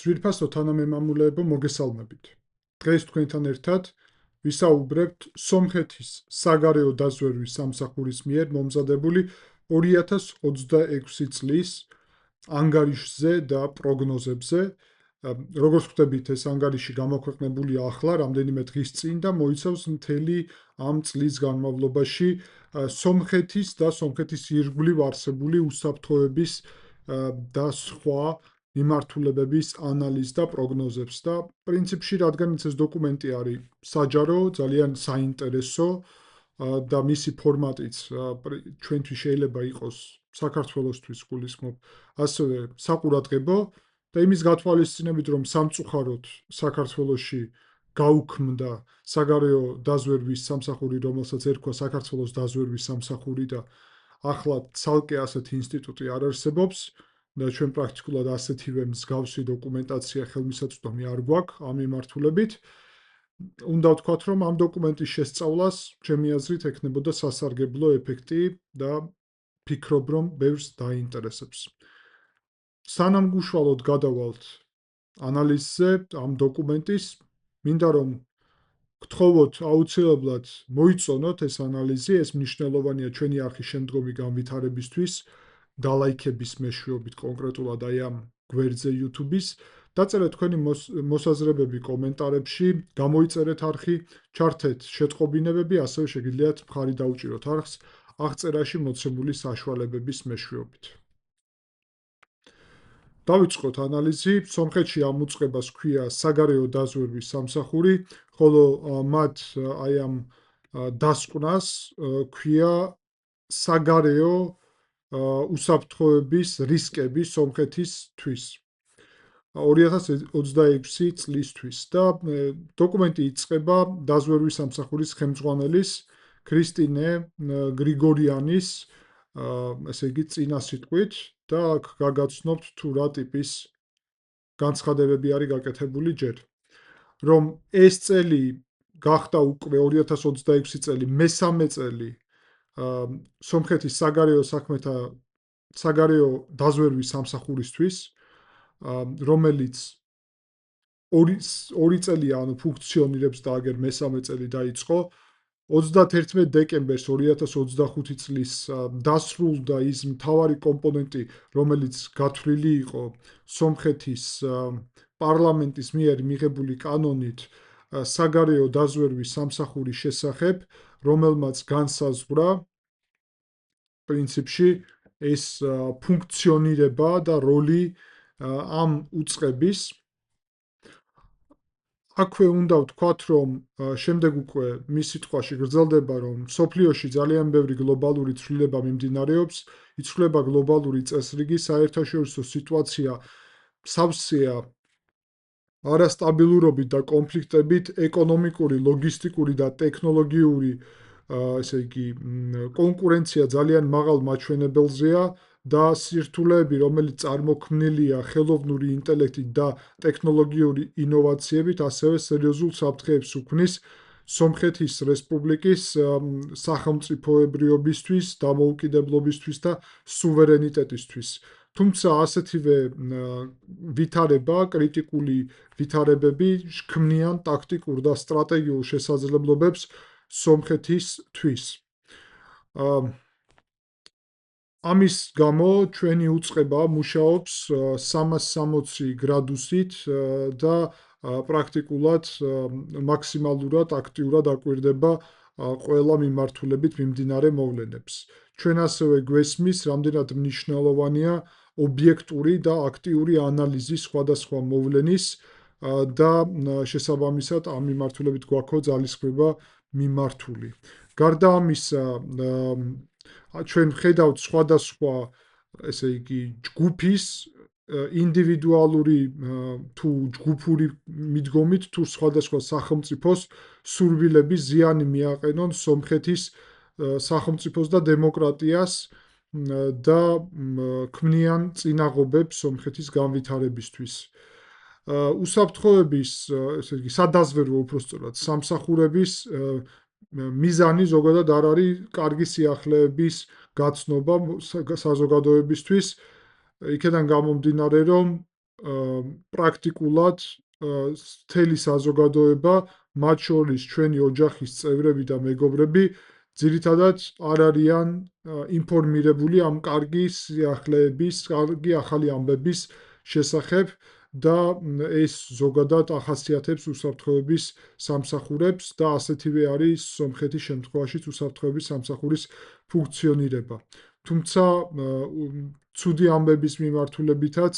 ძვირფასო თანამემამულეებო მოგესალმებით. დღეს თქვენთან ერთად ვისაუბრებთ სომხეთის საგარეო დაზვერვის სამსახურის მიერ მომზადებული 2026 წლის ანგარიშზე და პროგნოზებზე. როგორც ხვდებით, ეს ანგარიში გამოქვეყნებულია ახლა, რამდენიმე დღის წინ და მოიცავს მთელი ამ წლის განმავლობაში სომხეთის და სომხეთის ირგვლივ არსებული უსაფრთხოების და სხვა მიმართულებების ანალიზს და პროგნოზებს და პრინციპში, რადგან ეს დოკუმენტი არის საჯარო, ძალიან საინტერესო და მისი ფორმატიც ჩვენთვის შეიძლება იყოს საქართველოსთვის გულისხმობ, ასევე საყურადღებო და იმის გათვალისწინებით, რომ სამწუხაროდ საქართველოში გაუქმდა საგარეო დაზვერვის სამსახური, რომელსაც ერქვა საქართველოს დაზვერვის სამსახური და ახლა ცალკე ასეთი ინსტიტუტი არ არსებობს და ჩვენ პრაქტიკულად ასეთივე მსგავსი დოკუმენტაცია ხელმისაწვდომი არ გვაქვს ამ მიმართულებით. უნდა ვთქვათ, რომ ამ დოკუმენტის შესწავლას ჩემი აზრით ექნებოდა სასარგებლო ეფექტი და ფიქრობ, რომ ბევრს დაინტერესებს. სანამ გუშვალოდ გადავალთ ანალიზზე ამ დოკუმენტის, მინდა რომ გთხოვოთ აუცილებლად მოიწონოთ ეს ანალიზი, ეს მნიშვნელოვანია ჩვენი არხის შემდგომი განვითარებისთვის, დალაიქების მეშვეობით კონკრეტულად აი ამ გვერდზე YouTube-ის, დაწერეთ თქვენი მოსაზრებები კომენტარებში, გამოიწერეთ არხი, ჩართეთ შეტყობინებები, ასევე შეგიძლიათ მხარი დაუჭიროთ არხს აღწერაში მოცემული საშუალებების მეშვეობით. დავიწყოთ ანალიზი. სომხეთში ამ უწყებას ჰქვია საგარეო დაზვერვის სამსახური, ხოლო მათ აი ამ დასკვნას ჰქვია საგარეო უსაფრთხოების რისკები სომხეთისთვის 2026 წლისთვის და დოკუმენტი იწყება დაზვერვის სამსახურის ხელმძღვანელის ქრისტინე გრიგორიანის ესე იგი წინასიტყვით და აქ გაგაცნობთ თუ რა ტიპის განცხადებები არის გაკეთებული ჯერ. რომ ეს წელი გახდა უკვე 2026 წელი მესამე წელი სომხეთის საგარეო დაზვერვის სამსახურისთვის, რომელიც ორი წელია ანუ ფუნქციონირებს და აგერ მესამე წელი დაიწყო. 31 დეკემბერს 2025 წლის დასრულდა ის მთავარი კომპონენტი, რომელიც გათვლილი იყო სომხეთის პარლამენტის მიერ მიღებული კანონით საგარეო დაზვერვის სამსახურის შესახებ, რომელმაც განსაზღვრა პრინციპში ეს ფუნქციონირება და როლი ამ უწყების. აქვე უნდა ვთქვათ, რომ შემდეგ უკვე მის სიტყვაში გრძელდება, რომ მსოფლიოში ძალიან ბევრი გლობალური ცვლილება მიმდინარეობს, იცვლება გლობალური წესრიგი, საერთაშორისო სიტუაცია სავსეა არასტაბილურობით და კონფლიქტებით, ეკონომიკური, ლოგისტიკური და ტექნოლოგიური ესე იგი კონკურენცია ძალიან მაღალ მაჩვენებელზეა და სირთულეები, რომელიც წარმოქმნილია ხელოვნური ინტელექტით და ტექნოლოგიური ინოვაციებით, ასევე სერიოზულ საფრთხეებს უქმნის სომხეთის რესპუბლიკის სახელმწიფოებრიობისთვის, დამოუკიდებლობისთვის და სუვერენიტეტისთვის. თუმცა ასეთივე ვითარება, კრიტიკული ვითარებები ქმნიან ტაქტიკურ და სტრატეგიულ შესაძლებლობებს სომხეთისთვის. ამის გამო ჩვენი უწყება მუშაობს 360 გრადუსით და პრაქტიკულად მაქსიმალურად აქტიურად აკვირდება ყველა მიმართულებით მიმდინარე მოვლენებს. ჩვენ ასევე გვესმის, რამდენად მნიშვნელოვანია ობიექტური და აქტიური ანალიზი სხვადასხვა მოვლენის და შესაბამისად ამ მიმართულებით გვაქვს ძალისხმევა მიმართული. გარდა ამისა, ჩვენ ვხედავთ სხვადასხვა ესე იგი ჯგუფის ინდივიდუალური თუ ჯგუფური მიდგომით თუ სხვადასხვა სახელმწიფოს სურვილები ზიანი მიაყენონ სომხეთის სახელმწიფოს და დემოკრატიას და ქმნიან წინაღობებს სომხეთის განვითარებისთვის. უსაფრთხოების ესე იგი სადაზვერვო უпростоრად სამსახურების მიზანი ზოგადად არ არის კარგი სიახლეების გაცნობა საზოგადოებისთვის. იქედან გამომდინარე, რომ პრაქტიკულად მთელი საზოგადოება, მათ შორის ჩვენი ოჯახის წევრები და მეგობრები, ძირითადად არ არიან ინფორმირებული ამ კარგი სიახლეების, კარგი ახალი ამბების შესახებ და ეს ზოგადად ახასიათებს უსაფრთხოების სამსახურებს და ასეთივე არის სომხეთის შემთხვევაშიც უსაფრთხოების სამსახურის ფუნქციონირება. თუმცა ცუდი ამბების მიმართულებითაც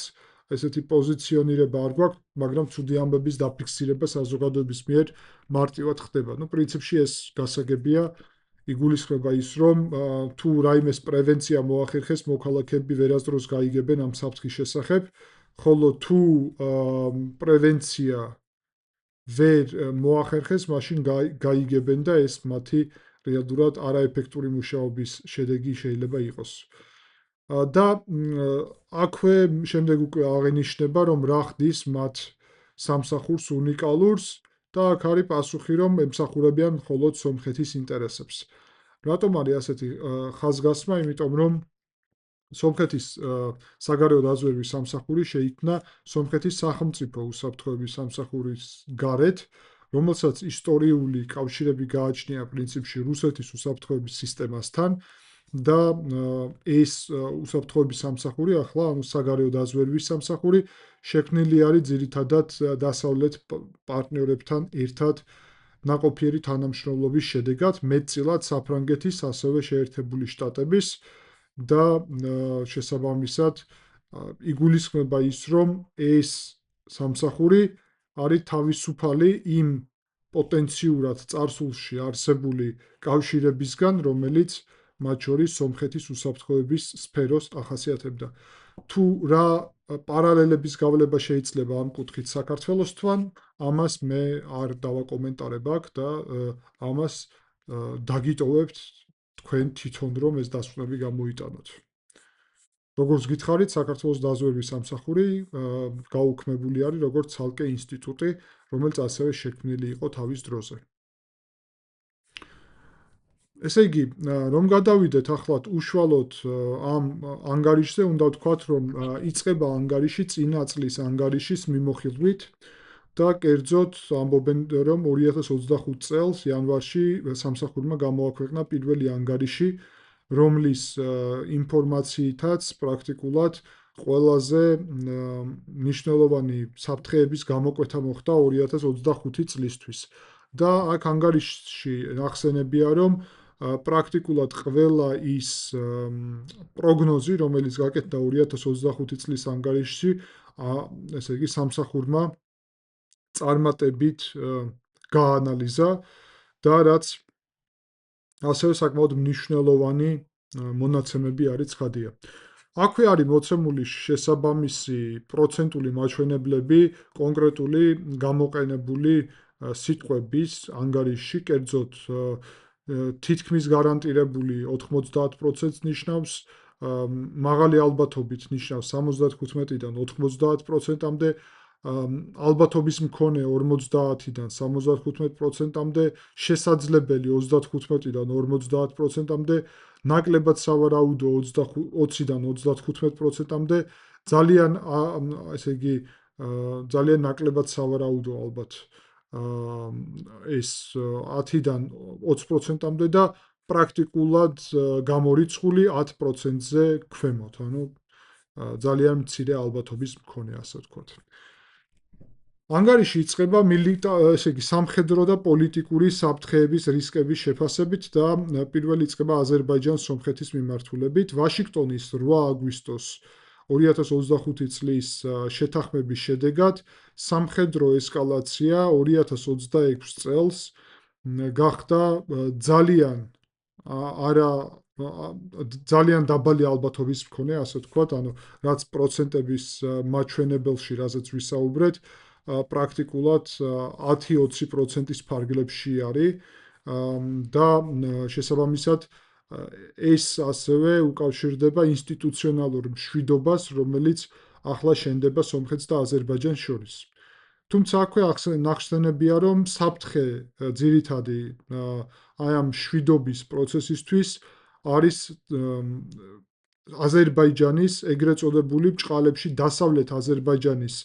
ესეთი პოზიციონირება არ გვაქვს, მაგრამ ცუდი ამბების დაფიქსირება საზოგადოების მიერ მარტივად ხდება. პრინციპში ეს გასაგებია, იგულისხმება ის, რომ თუ რაიმეს პრევენცია მოახერხეს, მოქალაქეები ვერასდროს გაიგებენ ამ საფრთხის შესახებ, ხოლო თუ პრევენცია ვერ მოახერხეს, მაშინ გაიგებენ და ეს მათი რეალურად არაეფექტური მუშაობის შედეგი შეიძლება იყოს. და აქვე შემდეგ უკვე აღენიშნება, რომ რა ხდის მათ სამსახურს უნიკალურს და აქ არის პასუხი, რომ ემსახურებიან მხოლოდ სომხეთის ინტერესებს. რატომ არის ასეთი ხაზგასმა? იმიტომ რომ სომხეთის საგარეო დაზვერვის სამსახური შეიქმნა სომხეთის სახელმწიფო უსაფრთხოების სამსახურის გარეთ, რომელსაც ისტორიული კავშირები გააჩნია პრინციპში რუსეთის უსაფრთხოების სისტემასთან და ეს უსაფრთხოების სამსახური ახლა ანუ საგარეო დაზვერვის სამსახური შექმნილი არის ძირითადად დასავლეთ პარტნიორებთან ერთად ნაყოფიერი თანამშრომლობის შედეგად, მეტწილად საფრანგეთის, ასევე შეერთებული შტატების და შესაბამისად იგულისხმება ის, რომ ეს სამსახური არის თავისუფალი იმ პოტენციურად წარსულში არსებული კავშირებისგან, რომელიც მათ შორის სომხეთის უსაფრთხოების სფეროს ახასიათებდა. თუ რა პარალელების გავლება შეიძლება ამ კუთხით საქართველოსთან, ამას მე არ დავაკომენტარებ აქ და ამას დაგიტოვებთ თქვენ თვითონ რომ ეს დასკვნები გამოიტანოთ. როგორც გითხარით, საქართველოს დაზვერვის სამსახური გაუქმებული არის როგორც ცალკე ინსტიტუტი, რომელიც ასევე შექმნილი იყო თავის დროზე. ესე იგი, რომ გადავიდეთ ახლად უშუალოდ ამ ანგარიშზე, უნდა ვთქვათ, რომ იწყება ანგარიში წინა წლის ანგარიშის მიმოხილვით და კერძოდ ამბობენ, რომ 2025 წელს იანვარში სამსახურმა გამოაქვეყნა პირველი ანგარიში, რომლის ინფორმაციითაც პრაქტიკულად ყველაზე მნიშვნელოვანი საფრთხეების გამოკვეთა მოხდა 2025 წლისთვის. და აქ ანგარიშში ნახსენებია, რომ პრაქტიკულად ყველა ის პროგნოზი, რომელიც გაკეთდა 2025 წლის ანგარიშში, ესე იგი სამსახურმა წარმატებით გაანალიზა და რაც ასევე საკმაოდ მნიშვნელოვანი მონაცემები არის ცხადია. აქვე არის მოცემული შესაბამისი პროცენტული მაჩვენებლები კონკრეტული გამოყენებული სიტყვების ანგარიშში, კერძოდ თითქმის გარანტირებული 90%-ს ნიშნავს, მაღალი ალბათობით ნიშნავს 75-დან 90%-მდე, ალბათობის მქონე 50-დან 75%-მდე, შესაძლებელი 35-დან 50%-მდე, ნაკლებად სავარაუდო 20-დან 35%-მდე, ძალიან ესე იგი ძალიან ნაკლებად სავარაუდო ალბათ ეს 10-დან 20%-მდე და პრაქტიკულად გამორიცხული 10%-ზე ქვემოთ, ანუ ძალიან მცირე ალბათობის მქონე, ასე ვთქვათ. ანგარიში იწყება ესე იგი სამხედრო და პოლიტიკური საფრთხეების რისკების შეფასებით და პირველი იწყება აზერბაიჯან-სომხეთის მიმართულებით. ვაშინგტონის 8 აგვისტოს 2025 წლის შეთანხმების შედეგად სამხედრო ესკალაცია 2026 წელს გახდა ძალიან დაბალი ალბათობის მქონე, ასე ვთქვათ, ანუ რაც პროცენტების მაჩვენებელში, რაზეც ვისაუბრეთ, პრაქტიკულად 10-20%-ის ფარგლებში არის და შესაბამისად ეს ასევე უკავშირდება ინსტიტუციონალურ მშვიდობას, რომელიც ახლა შენდება სომხეთს და აზერბაიჯანს შორის. თუმცა აქვე ნახსენებია, რომ საფრთხე ძირითადი აი ამ მშვიდობის პროცესისთვის არის აზერბაიჯანის ეგრეთ წოდებული ბრჭყალებში დასავლეთ აზერბაიჯანის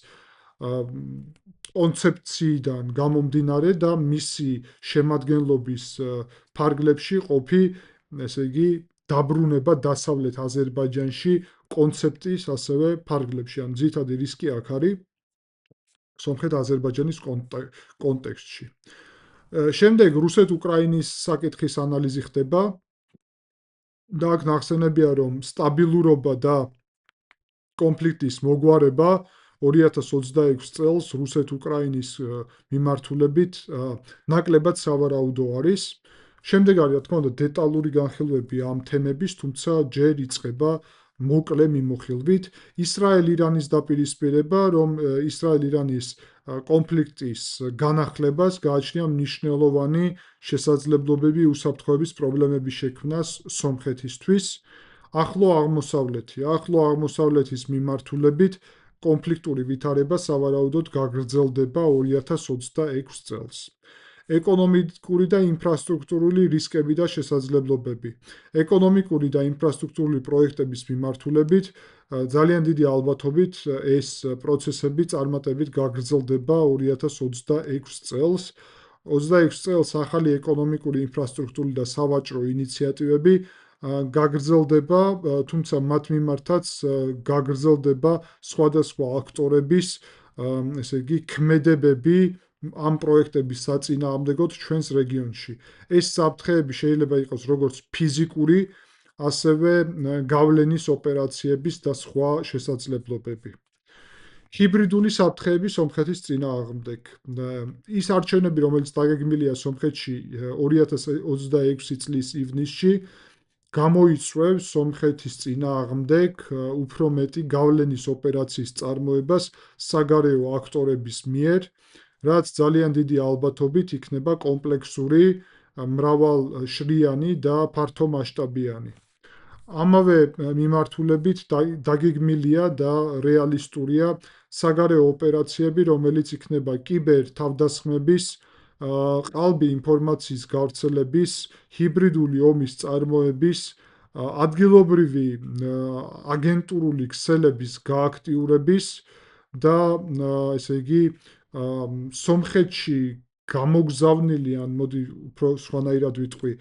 კონცეფციიდან გამომდინარე და მისი შემადგენლობის ფარგლებში ყოფი, ესე იგი, დაბრუნება დასავლეთ აზერბაიჯანში კონცეფციის ასევე ფარგლებში. ან ძირითადი რისკი აქ არის სომხეთ-აზერბაიჯანის კონტექსტში. შემდეგ რუსეთ-უკრაინის საკითხის ანალიზი ხდება და აქ ნახსენებია, რომ სტაბილურობა და კონფლიქტის მოგვარება 2026 წელს რუსეთ-უკრაინის მიმართულებით ნაკლებად სავარაუდო არის. შემდეგ არის, რა თქმა უნდა, დეტალური განხილვები ამ თემების, თუმცა ჯერ იწყება მოკლე მიმოხილვით. ისრაელ-ირანის დაპირისპირება, რომ ისრაელ-ირანის კონფლიქტის განახლებას გააჩნია მნიშვნელოვანი შესაძლებლობები უსაფრთხოების პრობლემების შექმნას სომხეთისთვის. ახლო აღმოსავლეთის მიმართულებით კონფლიქტური ვითარება სავარაუდოდ გაგრძელდება 2026 წელს. ეკონომიკური და ინფრასტრუქტურული რისკები და შესაძლებლობები. ეკონომიკური და ინფრასტრუქტურული პროექტების მიმართულებით ძალიან დიდი ალბათობით ეს პროცესები წარმატებით გაგრძელდება 2026 წელს. 26 წელს ახალი ეკონომიკური, ინფრასტრუქტურული და სავაჭრო ინიციატივები გაგრძელდება, თუმცა მათ მიმართაც გაგრძელდება სხვადასხვა აქტორების, ესე იგი, ქმედებები ამ პროექტების საწინააღმდეგოდ ჩვენს რეგიონში. ეს საფრთხეები შეიძლება იყოს როგორც ფიზიკური, ასევე გავლენის ოპერაციების და სხვა შესაძლებლობები. ჰიბრიდული საფრთხეები სომხეთის წინააღმდეგ. ის არჩევნები, რომელიც დაგეგმილია სომხეთში 2026 წლის ივნისში, გამოიწვევს სომხეთის წინააღმდეგ უფრო მეტი გავლენის ოპერაციის წარმოებას საგარეო აქტორების მიერ, რაც ძალიან დიდი ალბათობით იქნება კომპლექსური, მრავალშრიანი და ფართომასშტაბიანი. ამავე მიმართულებით დაგეგმილია და რეალისტურია საგარეო ოპერაციები, რომელიც იქნება კიბერ თავდასხმების, ყალბი ინფორმაციის გავრცელების, ჰიბრიდული ომის წარმოების, ადგილობრივი აგენტურული ქსელების გააქტიურების და ესე იგი სომხეთში გამოგზავნილი, ან მოდი უფრო სხვანაირად ვიტყვი,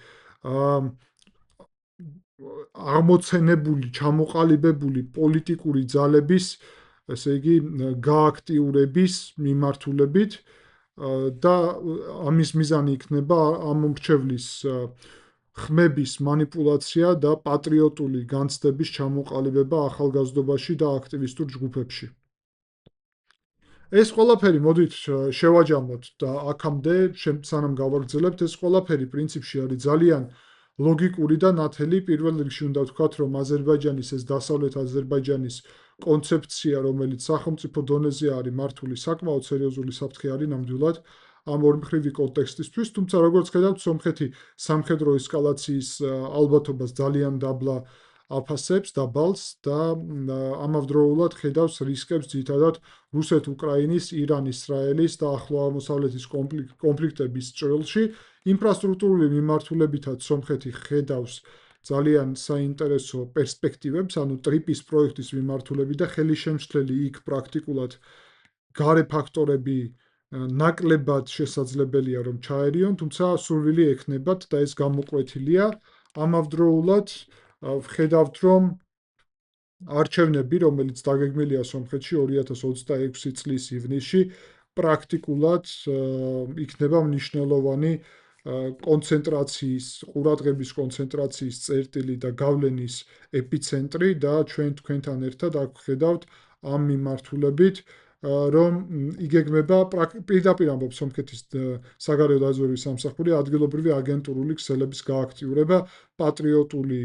აღმოცენებული, ჩამოყალიბებული პოლიტიკური ძალების, ესე იგი, გააქტიურების მიმართულებით და ამის მიზანი იქნება ამ მომრჩევლის ხმების მანიპულაცია და პატრიოტული განცდების ჩამოყალიბება ახალგაზრდობაში და აქტივისტურ ჯგუფებში. ეს ყველაფერი მოდით შევაჯამოთ და აქამდე სანამ გავაგრძელებთ, ეს ყველაფერი პრინციპში არის ძალიან ლოგიკური და ნათელი. პირველ რიგში უნდა ვთქვათ, რომ აზერბაიჯანის ეს დასავლეთ აზერბაიჯანის კონცეფცია, რომელიც სახელმწიფო დონეზე არის მართული, საკმაოდ სერიოზული საფრთხე არის ნამდვილად ამ ორმხრივი კონტექსტისთვის, თუმცა როგორც ხედავთ, სომხეთი სამხედრო ესკალაციის ალბათობას ძალიან დაბლა აფასებს, დაბალს და ამავდროულად ხედავს რისკებს ძირითადად რუსეთ-უკრაინის, ირან-ისრაელის და ახლო აღმოსავლეთის კონფლიქტების ჭრილში. ინფრასტრუქტურული მიმართულებითაც სომხეთი ხედავს ძალიან საინტერესო პერსპექტივებს, ანუ ტრიპის პროექტის მიმართულებით და ხელისშემშლელი იქ პრაქტიკულად გარე ფაქტორები ნაკლებად შესაძლებელია, რომ ჩაერიონ, თუმცა სურვილი ექნებათ და ეს გამოკვეთილია. ამავდროულად ვხედავთ, რომ არჩევნები, რომელიც დაგეგმილია სომხეთში 2026 წლის ივნისში, პრაქტიკულად იქნება მნიშვნელოვანი კონცენტრაციის, ყურადღების კონცენტრაციის წერტილი და გავლენის ეპიცენტრი და ჩვენ თქვენთან ერთად აქ ვხედავთ ამ მიმართულებით, რომ იგეგმება პირდაპირ ამბობს სომხეთის საგარეო დაზვერვის სამსახური ადგილობრივი აგენტურული ქსელების გააქტიურება, პატრიოტული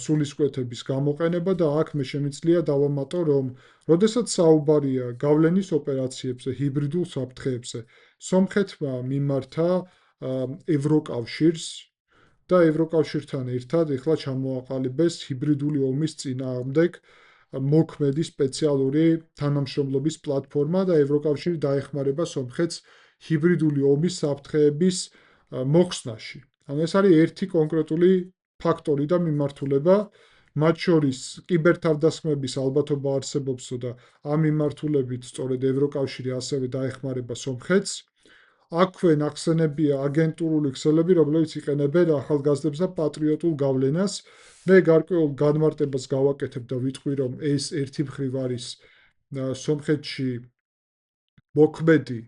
სულისკვეთების გამოყენება და აქ მე შემიძლია დავამატო, რომ როდესაც საუბარია გავლენის ოპერაციებზე, ჰიბრიდულ საფრთხეებზე, სომხეთმა მიმართა ევროკავშირს და ევროკავშირთან ერთად ეხლა ჩამოაყალიბეს ჰიბრიდული ომის წინააღმდეგ მოქმედი სპეციალური თანამშრომლობის პლატფორმა და ევროკავშირი დაეხმარება სომხეთს ჰიბრიდული ომის საფრთხეების მოხსნაში. ანუ ეს არის ერთი კონკრეტული ფაქტორი და მიმართულება, მათ შორის კიბერთავდასხმების ალბათობა არსებობსო და ამ მიმართულებით სწორედ ევროკავშირი ასევე დაეხმარება სომხეთს. აქვე ნახსენებია აგენტურული ქსელები, რომლებიც იყენებენ ახალგაზრდებს და პატრიოტულ გავლენას. მე გარკვეულ განმარტებას გავაკეთებ და ვიტყვი, რომ ეს ერთი მხრივ არის სომხეთში მოქმედი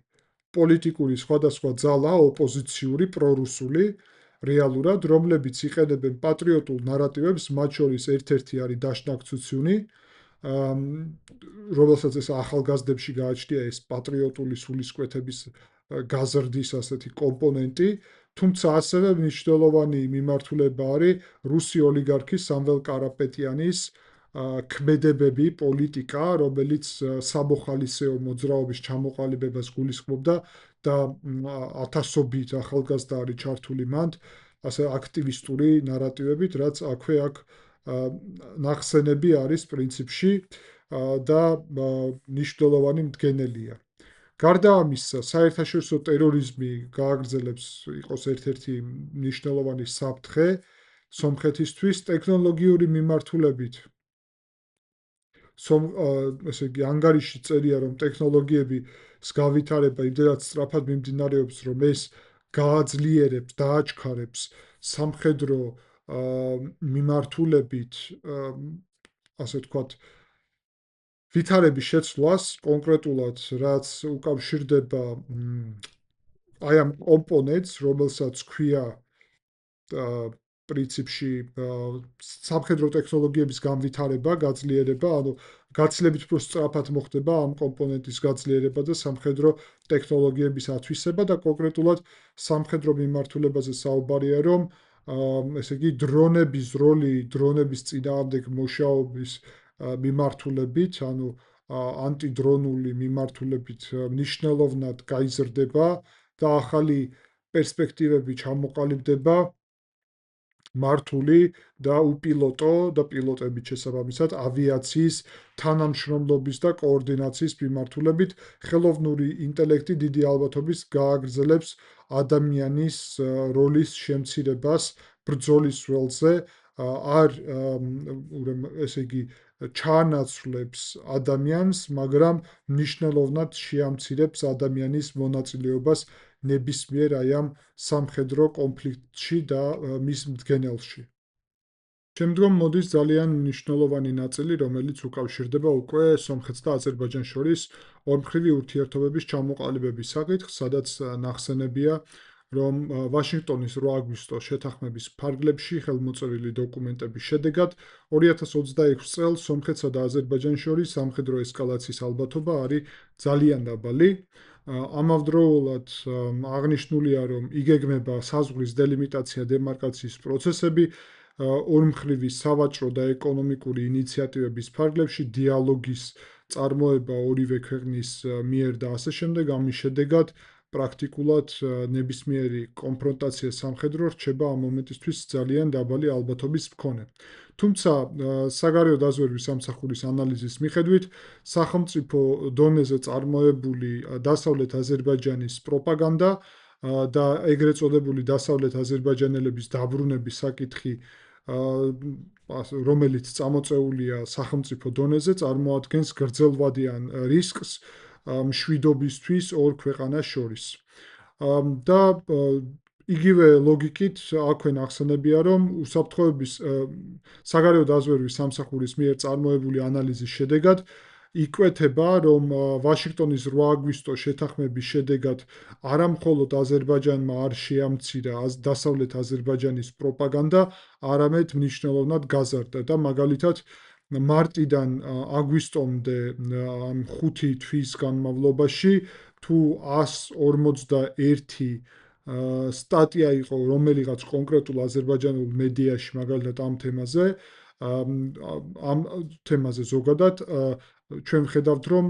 პოლიტიკური სხვადასხვა ძალა, ოპოზიციური, პრორუსული, რეალურად, რომლებიც იყენებენ პატრიოტულ ნარატივებს, მათ შორის ერთ-ერთი არის დაშნაკ ცუცუნი, რომელსაც ეს ახალგაზრდებში გააჩნია ეს პატრიოტული სულისკვეთების გაზრდის ასეთი კომპონენტი, თუმცა ასევე მნიშვნელოვანი მიმართულება არის რუსი ოლიგარქის სამվել კარაპეტიანის ქმედებები, პოლიტიკა, რომელიც სამოხალისეო მოძრაობის ჩამოყალიბებას გულისხმობდა და ათასობით ახალგაზრდა არის ჩართული მანდ, ასე აქტივისტური ნარატივებით, რაც აქვე აქ ნახსენები არის პრინციპში და მნიშვნელოვანი მდგენელია. გარდა ამისა, საერთაშორისო ტერორიზმი გააგრძელებს იყოს ერთ-ერთი მნიშვნელოვანი საფრთხე სომხეთისთვის ტექნოლოგიური მიმართულებით. ესე იგი, ანგარიში წერია, რომ ტექნოლოგიების გავითარება იმდენად სწრაფად მიმდინარეობს, რომ ეს გააძლიერებს, დააჩქარებს სამხედრო მიმართულებით, ასე ვთქვათ, ვითარების შეცვლას, კონკრეტულად, რაც უკავშირდება აი ამ კომპონენტს, რომელსაც ქვია პრინციპში სამხედრო ტექნოლოგიების განვითარება, გაძლიერება, ანუ გაცილებით უფრო სწრაფად მოხდება ამ კომპონენტის გაძლიერება და სამხედრო ტექნოლოგიების ათვისება და კონკრეტულად სამხედრო მიმართულებაზე საუბარია, რომ ესე იგი დრონების როლი, დრონების წინააღმდეგ მუშაობის მიმართულებით, ანუ ანტიდრონული მიმართულებით მნიშვნელოვნად გაიზრდება და ახალი პერსპექტივები ჩამოყალიბდება მართული და უპილოტო და პილოტებით შესაბამისად ავიაციის თანამშრომლობის და კოორდინაციის მიმართულებით ხელოვნური ინტელექტი დიდი ალბათობით გააგრძელებს ადამიანის როლის შემცირებას ბრძოლის ველზე, არ ესე იგი ჩაანაცვლებს ადამიანს, მაგრამ მნიშვნელოვნად შეამცირებს ადამიანის მონაწილეობას ნებისმიერ აი ამ სამხედრო კონფლიქტში და მის მდგენელში. შემდგომ მოდის ძალიან მნიშვნელოვანი ნაწილი, რომელიც უკავშირდება უკვე სომხეთს და აზერბაიჯანს შორის ორმხრივი ურთიერთობების ჩამოყალიბების საკითხს, სადაც ნახსენებია, რომ ვაშინგტონის 8 აგვისტოს შეთანხმების ფარგლებში ხელმოწერილი დოკუმენტების შედეგად 2026 წელს სომხეთსა და აზერბაიჯანს შორის სამხედრო ესკალაციის ალბათობა არის ძალიან დაბალი. ამავდროულად აღნიშნულია, რომ იგეგმება საზღვრის დელიმიტაცია დემარკაციის პროცესები, ორმხრივი სავაჭრო და ეკონომიკური ინიციატივების ფარგლებში დიალოგის წარმოება ორივე ქვეყნის მიერ და ასე შემდეგ, ამის შედეგად პრაქტიკულად ნებისმიერი კონფრონტაცია სამხედრო რჩება ამ მომენტისთვის ძალიან დაბალი ალბათობის მქონე. თუმცა საგარეო დაზვერვის სამსახურის ანალიზის მიხედვით სახელმწიფო დონეზე წარმოებული დასავლეთ აზერბაიჯანის პროპაგანდა და ეგრეთ წოდებული დასავლეთ აზერბაიჯანელების დაბრუნების საკითხი, რომელიც წამოწეულია სახელმწიფო დონეზე, წარმოადგენს გრძელვადიან რისკს მშვიდობისთვის ორ ქვეყანას შორის. და იგივე ლოგიკით აქვე ნახსენებია, რომ უსაფრთხოების საგარეო დაზვერვის სამსახურის მიერ წარმოებული ანალიზის შედეგად იკვეთება, რომ ვაშინგტონის 8 აგვისტოს შეთანხმების შედეგად არამხოლოდ აზერბაიჯანმა არ შეამცირა დასავლეთ აზერბაიჯანის პროპაგანდა, არამედ მნიშვნელოვნად გაზარდა და მაგალითად მარტიდან აგვისტომდე ამ 5 თვის განმავლობაში თუ 151 სტატია იყო რომელიღაც კონკრეტულ აზერბაიჯანულ მედიაში მაგალითად ამ თემაზე ზოგადად ჩვენ ვხედავთ, რომ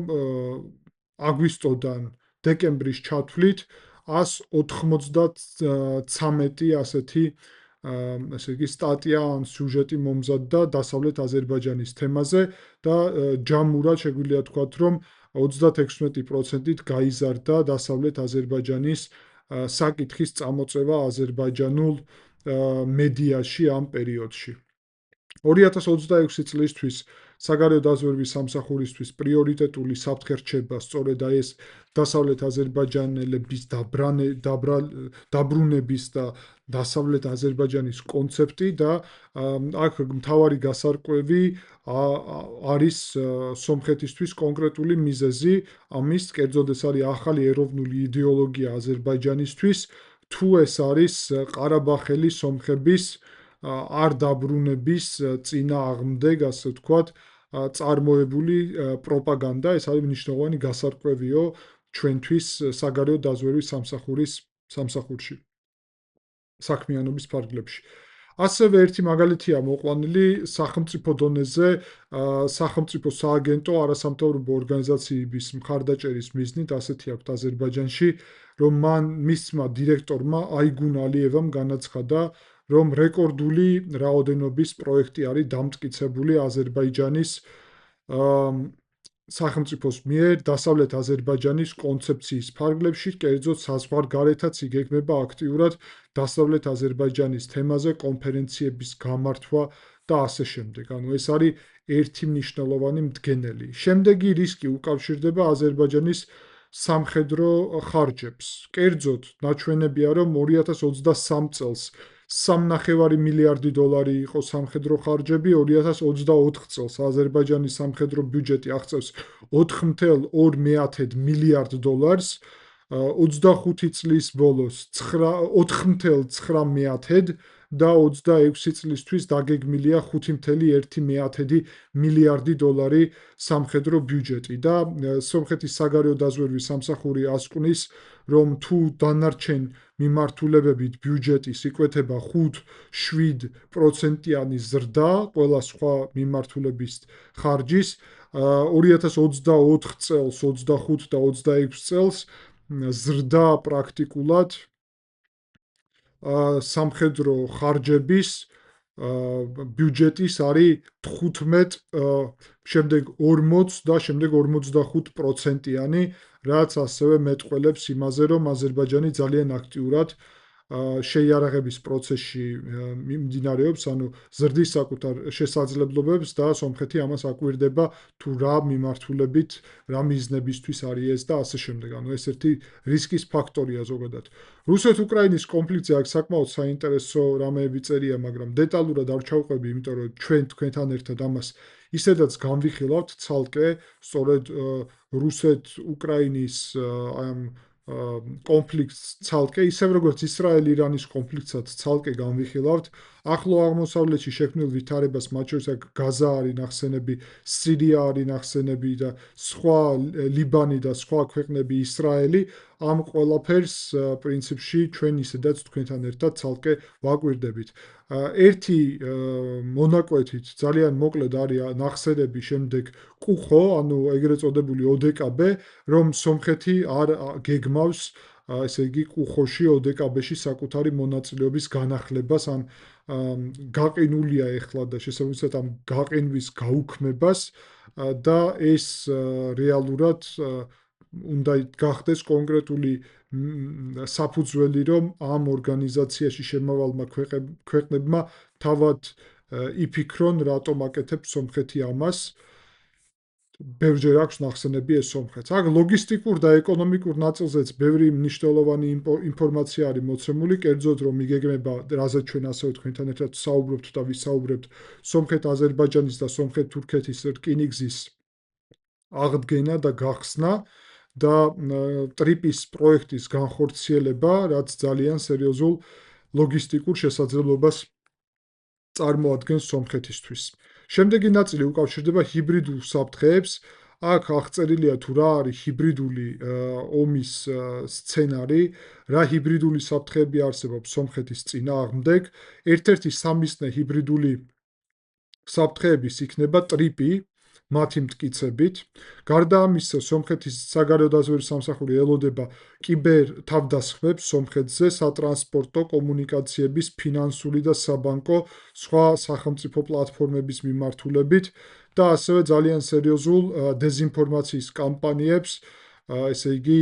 აგვისტოდან დეკემბრის ჩათვლით 193 ასეთი ესე იგი სტატია ან სიუჟეტი მომზადდა დასავლეთ აზერბაიჯანის თემაზე და ჯამურად შეგვიძლია თქვათ, რომ 36%-ით გაიზარდა დასავლეთ აზერბაიჯანის საკითხის წამოწევა აზერბაიჯანულ მედიაში ამ პერიოდში. 2026 წლისთვის საგარეო დაზვერვის სამსახურისთვის პრიორიტეტული საფრთხე რჩება სწორედ აი ეს დასავლეთ აზერბაიჯანელების დაბრუნების და დასავლეთ ազერბაიჯანის კონცეფტი და აქ მთავარი გასარკვევი არის სომხეთისთვის კონკრეტული მიზეზი ამის, კერძოდ ეს არის ახალი ეროვნული იდეოლოგია აზერბაიჯანისთვის, თუ ეს არის ყარაბახელი სომხების არ დაბრუნების წინააღმდეგ, ასე ვთქვათ, წარმოებული პროპაგანდა, ეს არის მნიშვნელოვანი გასარკვევიო ჩვენთვის საგარეო დაზვერვის სამსახურში, საქმიანობის ფარგლებში. ასევე ერთი მაგალითია მოყვანილი სახელმწიფო დონეზე სახელმწიფო სააგენტო არასამთავრობო ორგანიზაციების მხარდაჭერის მიზნით, ასეთი აქვთ აზერბაიჯანში, რომ მისმა დირექტორმა აიგուն ალიევამ განაცხადა, რომ რეკორდული რაოდენობის პროექტი არის დამტკიცებული აზერბაიჯანის სახელმწიფოს მიერ დასავლეთ აზერბაიჯანის კონცეფციის ფარგლებში, კერძოდ საზღვარგარეთაც იგეგმება აქტიურად დასავლეთ აზერბაიჯანის თემაზე კონფერენციების გამართვა და ასე შემდეგ. ანუ ეს არის ერთი მნიშვნელოვანი მდგენელი. შემდეგი რისკი უკავშირდება აზერბაიჯანის სამხედრო ხარჯებს. კერძოდ, ნაჩვენებია, რომ 2023 წელს 3,5 მილიარდი დოლარი იყო სამხედრო ხარჯები, 2024 წელს აზერბაიჯანის სამხედრო ბიუჯეტი აღწევს 4,2 მილიარდ დოლარს, 25 წლის ბოლოს 4,9 და 26 წლისთვის დაგეგმილია 5,1 მილიარდი დოლარი სამხედრო ბიუჯეტი და სომხეთის საგარეო დაზვერვის სამსახური ასკუნის, რომ თუ დანარჩენ მიმართულებებით ბიუჯეტის იკვეთება 5-7%-იანი ზრდა ყველა სხვა მიმართულების ხარჯის, 2024 წელს, 25 და 26 წელს ზრდა პრაქტიკულად სამხედრო ხარჯების ბიუჯეტის არის 15, შემდეგ 40 და შემდეგ 45%-იანი, რაც ასევე მეტყველებს იმაზე, რომ აზერბაიჯანი ძალიან აქტიურად შეიარაღების პროცესში მიმდინარეობს, ანუ ზრდის საკუთარ შესაძლებლობებს და სომხეთი ამას აკვირდება, თუ რა მიმართულებით, რა მიზნებისთვის არის ეს და ასე შემდეგ. ანუ ეს ერთი რისკის ფაქტორია ზოგადად. რუსეთ-უკრაინის კონფლიქტზე აქ საკმაოდ საინტერესო რამეები წერია, მაგრამ დეტალურად არ ჩავყვები, იმიტომ რომ ჩვენ თქვენთან ერთად ამას ისედაც განვიხილავთ ცალკე, სწორედ რუსეთ-უკრაინის ამ კონფლიქტს ცალკე, ისევ როგორც ისრაელ-ირანის კონფლიქტსაც ცალკე განვიხილავთ. ახლო აღმოსავლეთში შექმნილ ვითარებას, მათ შორის აქ გაზა არის ნახსენები, სირია არის ნახსენები და სხვა ლიბანი და სხვა ქვეყნები, ისრაელი, ამ ყველაფერს პრინციპში ჩვენ ისედაც თქვენთან ერთად ცალკე ვაკვირდებით. ერთი მონაკვეთით ძალიან მოკლედ არის ნახსენები შემდეგ კუხო, ანუ ეგრეთ წოდებული ოდკბ, რომ სომხეთი არ გეგმავს, ესე იგი, კუხოში, ოდკბ-ში საკუთარი მონაწილეობის განახლებას, ან გაყინულია ეხლა და შესაბამისად ამ გაყინვის გაუქმებას და ეს რეალურად უნდა გახდეს კონკრეტული საფუძველი, რომ ამ ორგანიზაციაში შემავალმა ქვეყნებმა თავად იფიქრონ, რატომ აკეთებს სომხეთი ამას. ბევრჯერ აქვს ნახსენები ეს სომხეთს. აქ ლოგისტიკურ და ეკონომიკურ ნაწილზეც ბევრი მნიშვნელოვანი ინფორმაცია არის მოცემული, კერძოდ რომ იგეგმება, რაზეც ჩვენ ასევე თქვენთან ერთად საუბრობთ და ვისაუბრებთ, სომხეთ-აზერბაიჯანის და სომხეთ-თურქეთის რკინიგზის აღდგენა და გახსნა და ტრიპის პროექტის განხორციელება, რაც ძალიან სერიოზულ ლოგისტიკურ შესაძლებლობას წარმოადგენს სომხეთისთვის. შემდეგი ნაწილი უკავშირდება ჰიბრიდულ საფრთხეებს. აქ აღწერილია თუ რა არის ჰიბრიდული ომის სცენარი, რა ჰიბრიდული საფრთხეები არსებობს სომხეთის წინააღმდეგ. ერთ-ერთი სამიზნე ჰიბრიდული საფრთხეების იქნება ტრიპი, მათი მტკიცებით. გარდა ამისა, სომხეთის საგარეო დაზვერვის სამსახური ელოდება კიბერ თავდასხმებს სომხეთზე სატრანსპორტო, კომუნიკაციების, ფინანსური და საბანკო სხვა სახელმწიფო პლატფორმების მიმართულებით და ასევე ძალიან სერიოზულ დეზინფორმაციის კამპანიებს, ესე იგი,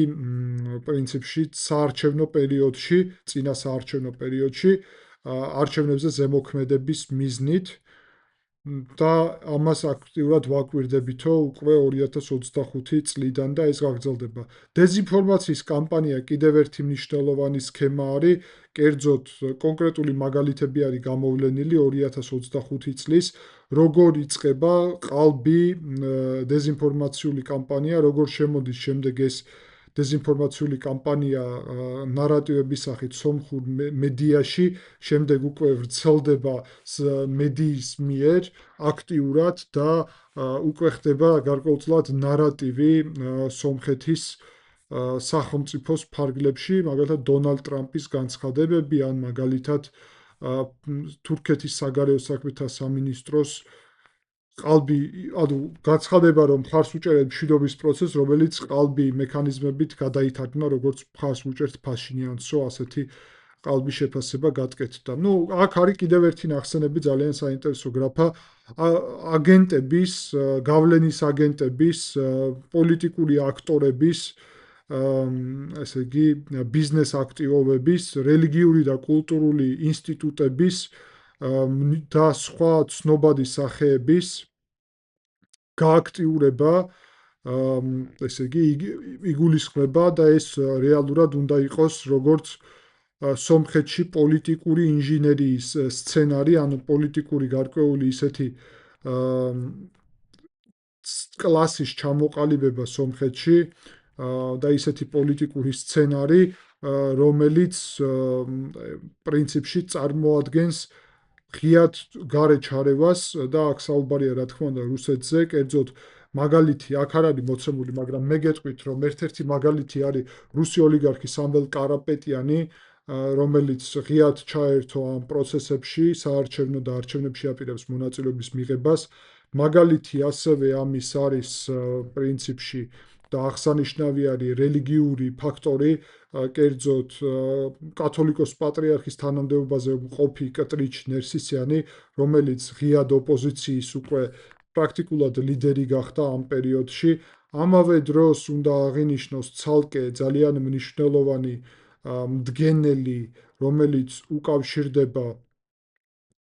პრინციპში საარჩევნო პერიოდში, წინა საარჩევნო პერიოდში, არჩევნებზე ზემოქმედების მიზნით. და ამას აქტიურად ვაკვირდებითო უკვე 2025 წლიდან და ეს გაგრძელდება. დეზინფორმაციის კამპანია კიდევ ერთი მნიშვნელოვანი სქემა არის, კერძოდ კონკრეტული მაგალითები არის გამოვლენილი 2025 წლის, როგორ იწყება ყალბი დეზინფორმაციული კამპანია, როგორ შემოდის შემდეგ ეს დეზინფორმაციული კამპანია ნარატივების სახით სომხურ მედიაში, შემდეგ უკვე ვრცელდება მედიის მიერ აქტიურად და უკვე ხდება გარკვეულწილად ნარატივი სომხეთის სახელმწიფოს ფარგლებში, მაგალითად დონალდ ტრამპის განცხადებები ან მაგალითად თურქეთის საგარეო საქმეთა სამინისტროს ყალბი, ანუ განცხადება, რომ მხარს უჭერეთ მშვიდობის პროცესს, რომელიც ყალბი მექანიზმებით გადაითარგმნა, როგორც მხარს უჭერთ ფაშინიანსო, ასეთი ყალბი შეფასება გატკეთდა. ნუ, აქ არის კიდევ ერთი ნახსენები ძალიან საინტერესო გრაფა აგენტების, გავლენის აგენტების, პოლიტიკური აქტორების, ესე იგი, ბიზნეს აქტივობების, რელიგიური და კულტურული ინსტიტუტების და სხვა ცნობადი სახეების გააქტიურება, ესე იგი, იგულისხმება და ეს რეალურად უნდა იყოს როგორც სომხეთში პოლიტიკური ინჟინერიის სცენარი, ანუ პოლიტიკური გარკვეული ისეთი კლასის ჩამოყალიბება სომხეთში და ისეთი პოლიტიკური სცენარი, რომელიც პრინციპში წარმოადგენს ღიად გარე ჩარევას და აქ საუბარია რა თქმა უნდა რუსეთზე, კერძოდ მაგალითი აქ არ არის მოცემული, მაგრამ მე გეტყვით, რომ ერთ-ერთი მაგალითი არის რუსი ოლიგარქი სამվել კარაპეტიანი, რომელიც ღიად ჩაერთო ამ პროცესებში, საარჩევნო და არჩევნებში აპირებს მონაწილეობის მიღებას. მაგალითი ასევე ამის არის პრინციპში და აღსანიშნავი არის რელიგიური ფაქტორი, კერძოდ კათოლიკოს პატრიარქის თანამდებობაზე მყოფი კტრიჩ ნერსისიანი, რომელიც ღიად ოპოზიციის უკვე პრაქტიკულად ლიდერი გახდა ამ პერიოდში. ამავე დროს უნდა აღინიშნოს ცალკე ძალიან მნიშვნელოვანი მდგენელი, რომელიც უკავშირდება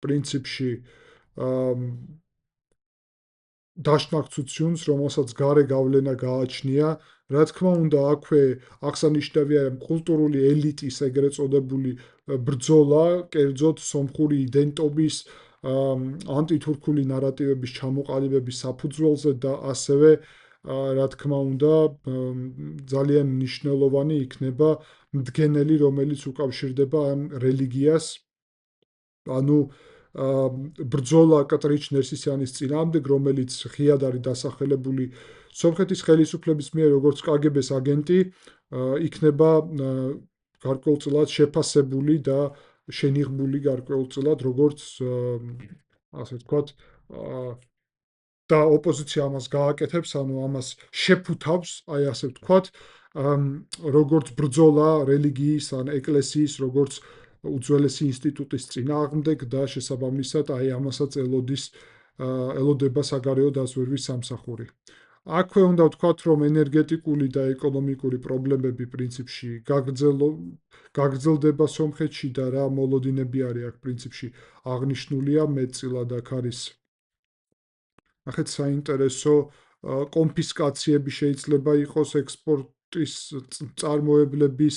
პრინციპში დაშნაკ ცუციუნს, რომელსაც გარე გავლენა გააჩნია. რა თქმა უნდა, აქვე აღსანიშნავია კულტურული ელიტის ეგრეთ წოდებული ბრძოლა, კერძოდ სომხური იდენტობის, ანტითურქული ნარატივების ჩამოყალიბების საფუძველზე და ასევე რა თქმა უნდა, ძალიან მნიშვნელოვანი იქნება მდგენელი, რომელიც უკავშირდება ამ რელიგიას, ანუ ბრძოლა კტრიჩ ნერსისიანის წინააღმდეგ, რომელიც ღიად არის დასახელებული სომხეთის ხელისუფლების მიერ როგორც კგბ-ს აგენტი, იქნება გარკვეულწილად შეფასებული და შენიღბული გარკვეულწილად როგორც ასე ვთქვათ, და ოპოზიცია ამას გააკეთებს, ანუ ამას შეფუთავს, აი ასე ვთქვათ, როგორც ბრძოლა რელიგიის ან ეკლესიის, როგორც უძველესი ინსტიტუტის წინააღმდეგ და შესაბამისად აი ამასაც ელოდება საგარეო დაზვერვის სამსახური. აქვე უნდა ვთქვათ, რომ ენერგეტიკული და ეკონომიკური პრობლემები პრინციპში გაგრძელდება სომხეთში და რა მოლოდინები არის აქ პრინციპში აღნიშნულია მეტწილად აქ არის ნახეთ საინტერესო კონფისკაციები შეიძლება იყოს ექსპორტის წარმოებლების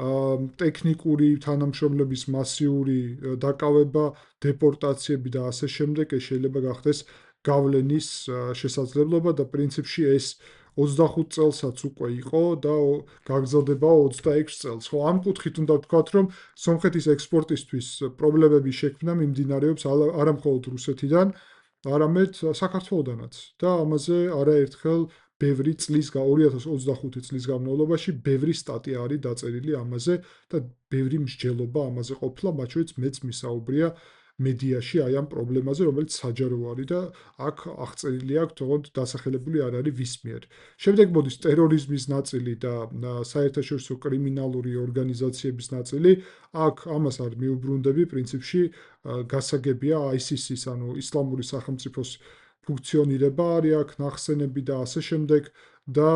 ტექნიკური თანამშრომლების მასიური დაკავება, დეპორტაციები და ასე შემდეგ, ეს შეიძლება გახდეს გავლენის შესაძლებლობა და პრინციპში ეს 25 წელსაც უკვე იყო და გაგრძელდება 26 წელს. ხო, ამ კუთხით უნდა ვთქვათ, რომ სომხეთის ექსპორტისთვის პრობლემების შექმნა მიმდინარეობს არა მხოლოდ რუსეთიდან, არამედ საქართველოდანაც და ამაზე არაერთხელ ბევრი 2025 წლის განმავლობაში ბევრი სტატია არის დაწერილი ამაზე და ბევრი მსჯელობა ამაზე ყოფილა, მათ შორის მეც მისაუბრია მედიაში აი ამ პრობლემაზე, რომელიც საჯარო არის და აქ აღწერილი აქვს, თუმცა დასახელებული არ არის ვის მიერ. შემდეგ მოდის ტერორიზმის ნაწილი და საერთაშორისო კრიმინალური ორგანიზაციების ნაწილი. აქ ამას არ მიუბრუნდები, პრინციპში გასაგებია ISIS-ის, ანუ ისლამური სახელმწიფოს ფუნქციონირება არის აქ ნახსენები და ასე შემდეგ. და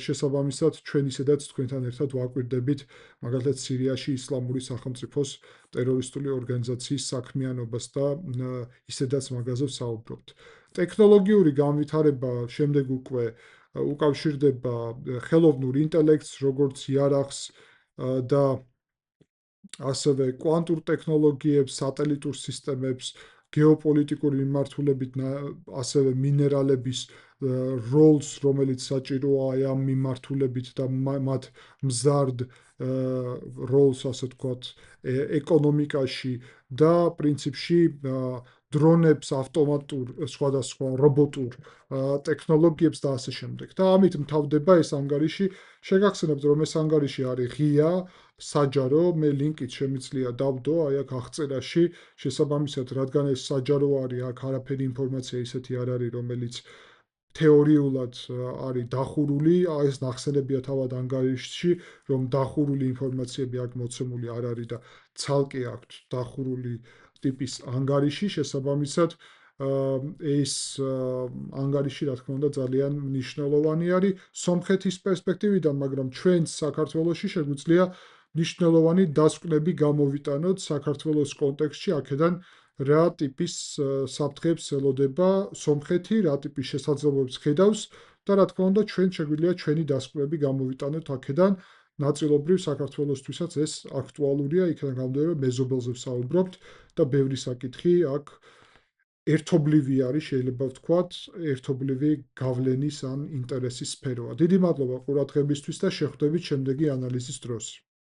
შესაბამისად ჩვენ ისედაც თქვენთან ერთად ვაკვირდებით მაგალითად სირიაში ისლამური სახელმწიფოს ტერორისტული ორგანიზაციის საქმიანობას და ისედაც მაგაზე ვსაუბრობთ. ტექნოლოგიური განვითარება შემდეგ უკვე უკავშირდება ხელოვნურ ინტელექტს, როგორც იარაღს და ასევე კვანტურ ტექნოლოგიებს, სატელიტურ სისტემებს, გეოპოლიტიკური მიმართულებით ასევე მინერალების როლს, რომელიც საჭიროა აი ამ მიმართულებით და მათ მზარდ როლს, ასე ვთქვათ, ეკონომიკაში და პრინციპში დრონებს, ავტომატურ, სხვადასხვა რობოტურ ტექნოლოგიებს და ასე შემდეგ. და ამით მთავრდება ეს ანგარიში. შეგახსენებთ, რომ ეს ანგარიში არის ღია, საჯარო, მე ლინკით შემიძლია დავდო აი აქ აღწერაში, შესაბამისად, რადგან ეს საჯარო არის, აქ არაფერი ინფორმაცია ისეთი არ არის, რომელიც თეორიულად არის დახურული, ეს ნახსენებია თავად ანგარიშში, რომ დახურული ინფორმაციები აქ მოცემული არ არის და ცალკე აქვთ დახურული ტიპის ანგარიში, შესაბამისად, ეს ანგარიში, რა თქმა უნდა, ძალიან მნიშვნელოვანი არის სომხეთის პერსპექტივიდან, მაგრამ ჩვენს საქართველოში შეგვიძლია მნიშვნელოვანი დასკვნები გამოვიტანოთ საქართველოს კონტექსტში, აქედან რა ტიპის საფრთხეებს ელოდება სომხეთი, რა ტიპის შესაძლებლობებს ხედავს და რა თქმა უნდა, ჩვენ შეგვიძლია ჩვენი დასკვნები გამოვიტანოთ აქედან. ნაწილობრივ საქართველოსთვისაც ეს აქტუალურია, იქიდან გამომდინარე, რომ მეზობელზე ვსაუბრობთ და ბევრი საკითხი აქ ერთობლივი არის, შეიძლება ვთქვათ, ერთობლივი გავლენის ან ინტერესის სფეროა. დიდი მადლობა ყურადღებისთვის და შეხვდებით შემდეგი ანალიზის დროს.